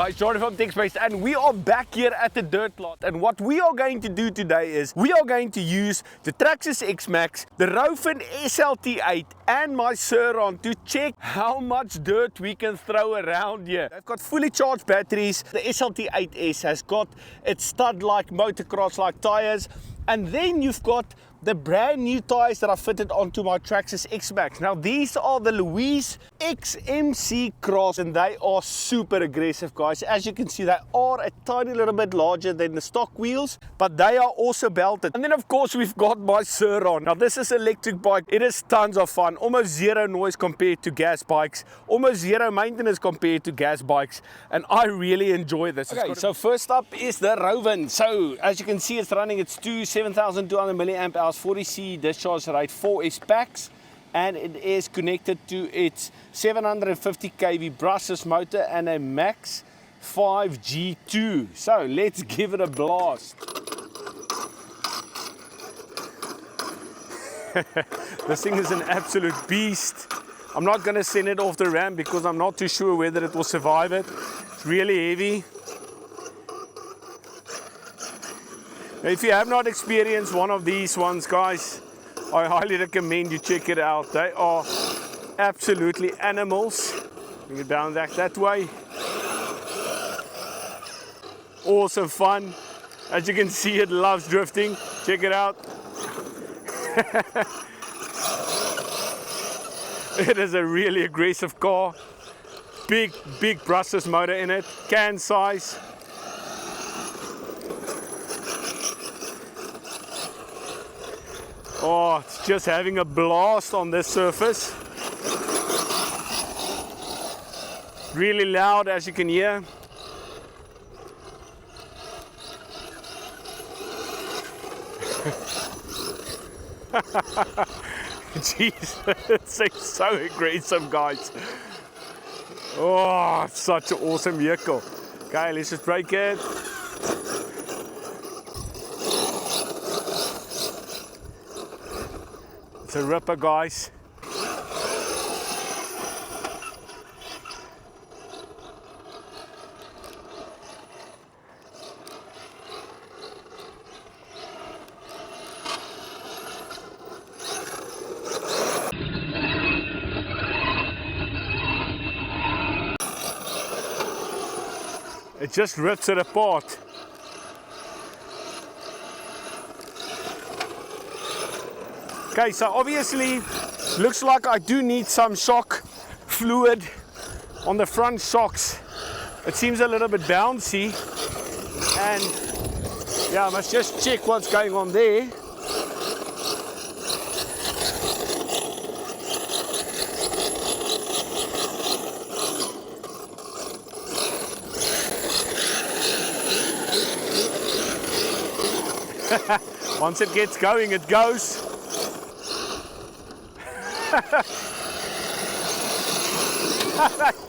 guys, Jordan from Traxxas, and we are back here at the dirt lot. And what we are going to do today is we are going to use the Traxxas X-Maxx, the Rovan SLT and my Surron to check how much dirt we can throw around here. They've got fully charged batteries. The SLT8S has got its stud-like, motocross-like tires, and then you've got the brand new tires that are fitted onto my Traxxas X-Maxx. Now these are the Louise XMC Cross, and they are super aggressive, guys. As you can see, they are a tiny little bit larger than the stock wheels, but they are also belted. And then of course we've got my Surron. Now this is an electric bike. It is tons of fun, almost zero noise compared to gas bikes, almost zero maintenance compared to gas bikes, and I really enjoy this. Okay, so first up is the Rovan. So as you can see, it's running its two 7,200 milliamp hours 40C discharge rate 4S packs, and it is connected to its 750 kV brushless motor and a Max 5G2. So let's give it a blast. This thing is an absolute beast. I'm not going to send it off the ramp because I'm not too sure whether it will survive it. It's really heavy. If you have not experienced one of these ones, guys, I highly recommend you check it out. They are absolutely animals. Bring it down back that way. Awesome fun. As you can see, it loves drifting. Check it out. It is a really aggressive car. Big brushless motor in it. Can size. Oh, it's just having a blast on this surface. Really loud, as you can hear. Jeez, it's so aggressive, guys. Oh, it's such an awesome vehicle. Okay, let's just brake it. It's a ripper, guys. It just rips it apart. Okay, so obviously looks like I do need some shock fluid on the front shocks. It seems a little bit bouncy, and yeah, I must just check what's going on there. Once it gets going, it goes.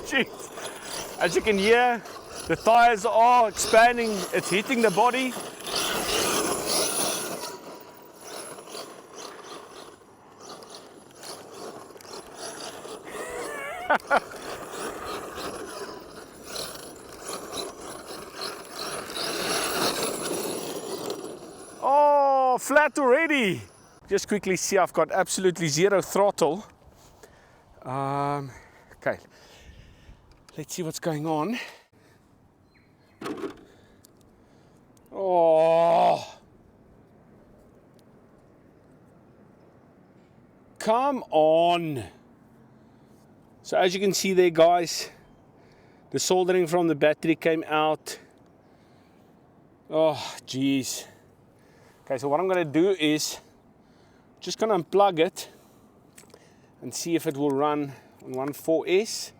Jeez. As you can hear, the tires are expanding. It's hitting the body. Oh, flat already. Just quickly see, I've got absolutely zero throttle. Okay, let's see what's going on. Oh, come on. So as you can see there, guys, the soldering from the battery came out. Oh, geez. Okay, so what I'm going to do is just going to unplug it and see if it will run on one 4S.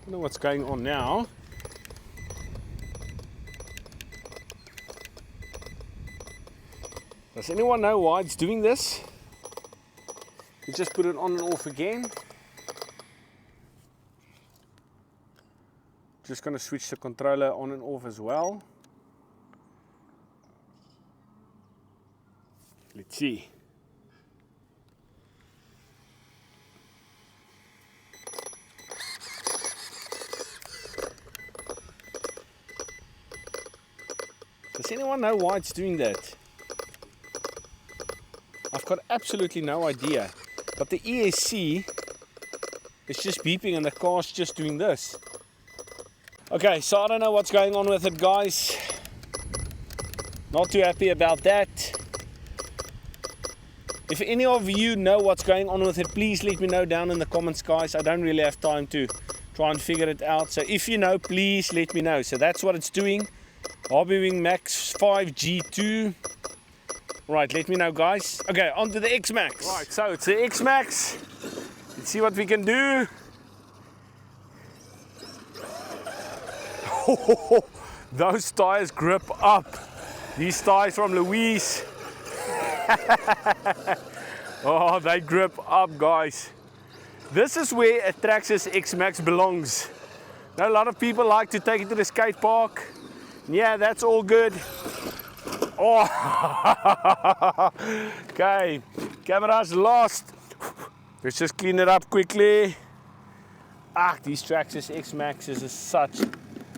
Don't know what's going on now. Does anyone know why it's doing this? You just put it on and off again. Just going to switch the controller on and off as well. Let's see. Does anyone know why it's doing that? I've got absolutely no idea. But the ESC is just beeping and the car's just doing this. Okay, so I don't know what's going on with it, guys. Not too happy about that. If any of you know what's going on with it, please let me know down in the comments, guys. I don't really have time to try and figure it out. So if you know, please let me know. So that's what it's doing. Hobbywing Max 5 G2. Right, let me know, guys. Okay, on to the X-Maxx. Right, so it's the X-Maxx. Let's see what we can do. Oh, those tires grip up. These tires from Louise. Oh, they grip up, guys. This is where a Traxxas X-Maxx belongs. Now, a lot of people like to take it to the skate park. Yeah, that's all good. Oh, okay, camera's lost. Let's just clean it up quickly. Ah, these Traxxas X-Maxxes are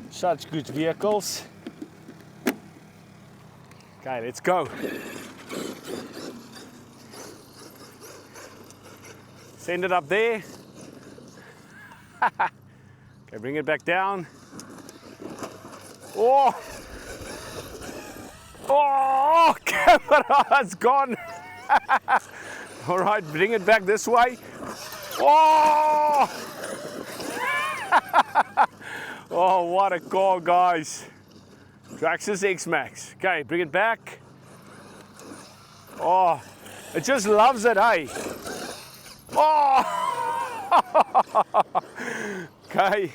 such good vehicles. Okay, let's go. Send it up there. Okay, bring it back down. Oh! Oh, camera's gone. All right, bring it back this way. Oh! Oh, what a car, guys. Traxxas X-Maxx. Okay, bring it back. Oh, it just loves it, hey? Oh! Okay,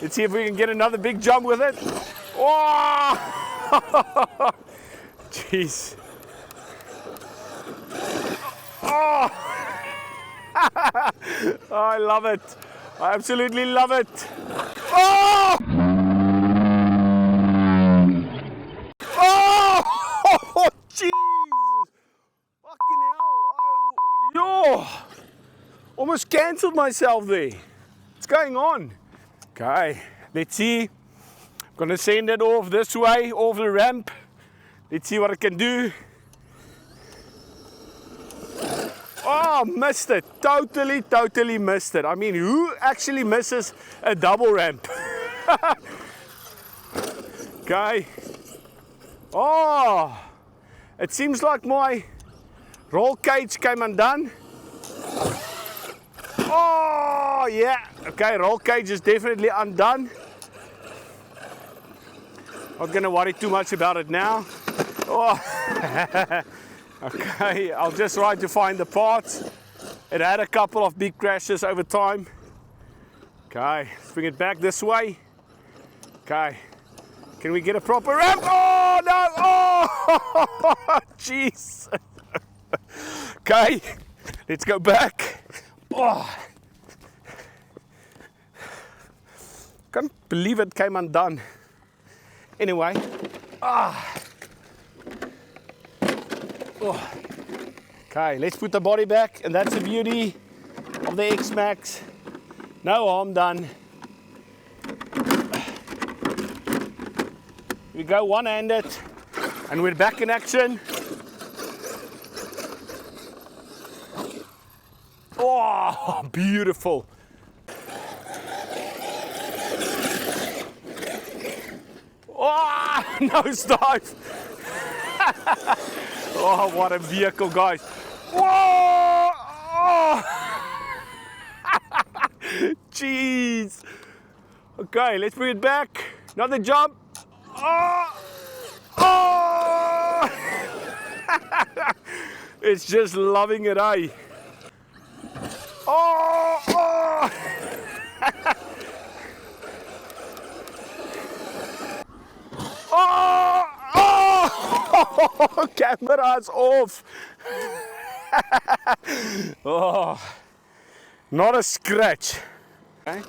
let's see if we can get another big jump with it. Oh! Jeez. Oh! I love it. I absolutely love it. Oh! Oh! Jesus! Fucking hell! Yo! Almost cancelled myself there. What's going on? Okay, let's see. Gonna send it off this way, off the ramp. Let's see what it can do. Oh, missed it. Totally missed it. I mean, who actually misses a double ramp? Okay. Oh, it seems like my roll cage came undone. Oh, yeah. Okay, roll cage is definitely undone. Not going to worry too much about it now. Oh. Okay, I'll just try to find the parts. It had a couple of big crashes over time. Okay, let's bring it back this way. Okay, can we get a proper ramp? Oh, no! Oh, jeez. Okay, let's go back. Oh. Can't believe it came undone. Anyway, oh. Okay, let's put the body back, and that's the beauty of the X-Maxx. No harm done. We go one-handed, and we're back in action. Oh, beautiful. Oh, nose dive. Oh, what a vehicle, guys. Whoa! Oh. Jeez. Okay, let's bring it back. Another jump. Oh! Oh! It's just loving it, eh? Oh! Oh! Oh! Oh! Camera's off. Oh, not a scratch. Okay.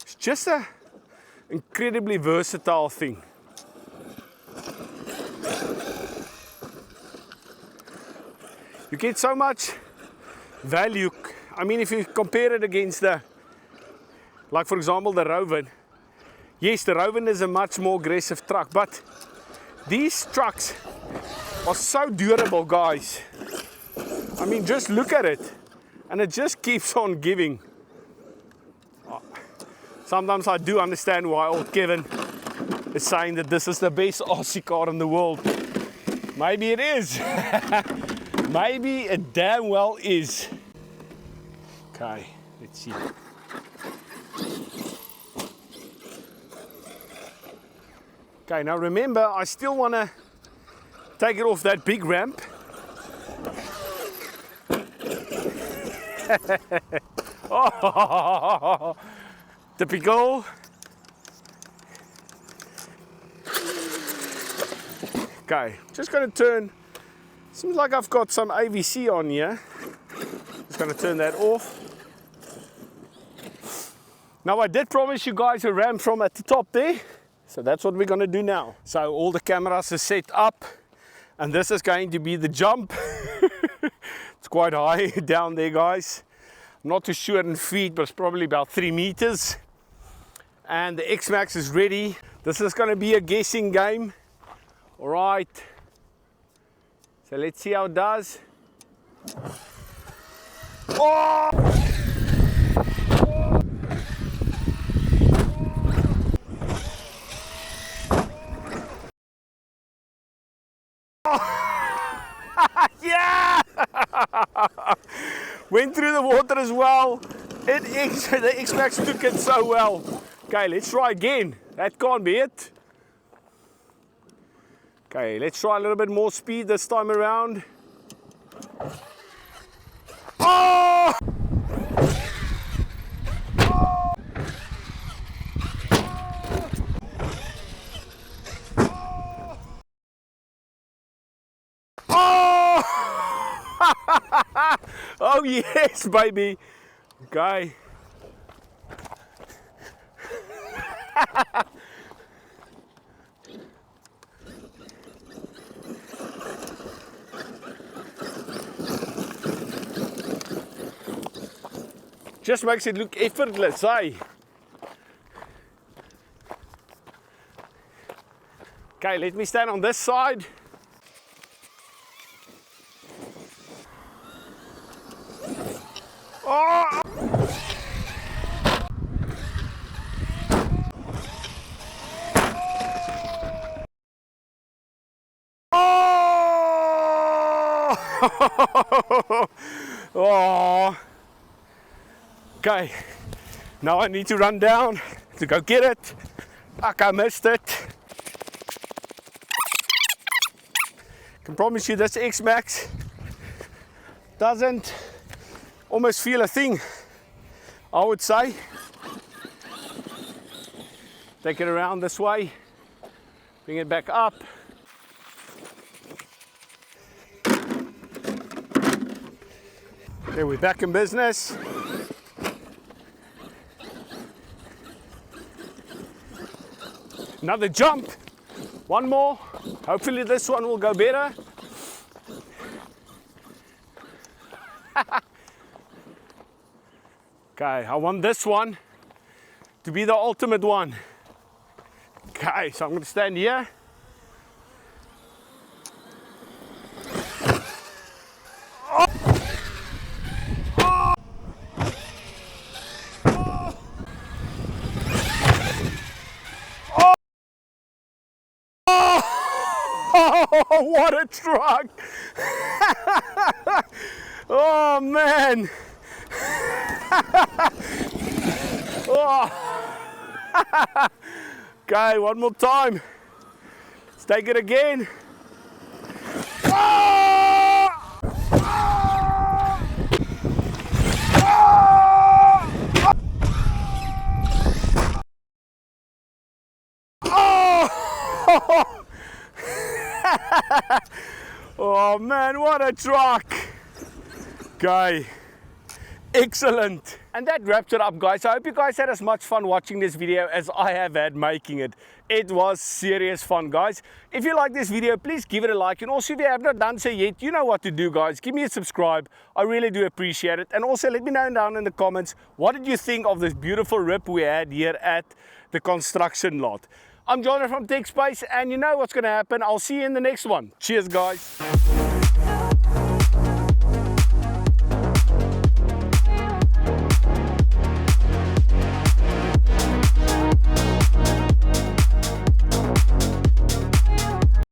It's just an incredibly versatile thing. You get so much value. I mean, if you compare it against like for example, the Rovan. Yes, the Rovan is a much more aggressive truck, but these trucks are so durable, guys. I mean, just look at it, and it just keeps on giving. Sometimes I do understand why old Kevin is saying that this is the best RC car in the world. Maybe it is. Maybe it damn well is. Okay, let's see. Okay, now remember, I still want to take it off that big ramp. Oh, typical. Okay, just going to turn. Seems like I've got some AVC on here. Just going to turn that off. Now I did promise you guys a ramp from at the top there. So that's what we're going to do now. So all the cameras are set up. And this is going to be the jump. It's quite high down there, guys. I'm not too sure in feet, but it's probably about 3 meters. And the X-Maxx is ready. This is going to be a guessing game. All right. So let's see how it does. Oh! Yeah! Went through the water as well. The X-Maxx took it so well. Okay, let's try again. That can't be it. Okay, let's try a little bit more speed this time around. Oh! Oh! Oh yes, baby. Okay. Just makes it look effortless, eh? Okay, let me stand on this side. Oh! Oh! Oh! Okay, now I need to run down to go get it. Fuck, I missed it. Can promise you this X-Maxx doesn't almost feel a thing, I would say. Take it around this way, bring it back up. Okay, we're back in business. Another jump, one more. Hopefully this one will go better. Okay, I want this one to be the ultimate one. Okay, so I'm going to stand here. Oh, what a truck! Oh man! Oh. Okay, one more time. Let's take it again. Oh! Oh! Oh man, what a truck! Okay. Excellent. And that wraps it up, guys. I hope you guys had as much fun watching this video as I have had making it. It was serious fun, guys. If you like this video, please give it a like. And also, if you have not done so yet, you know what to do, guys. Give me a subscribe. I really do appreciate it. And also, let me know down in the comments, what did you think of this beautiful rip we had here at the construction lot? I'm Jonathan from TechSpace, and you know what's going to happen. I'll see you in the next one. Cheers, guys.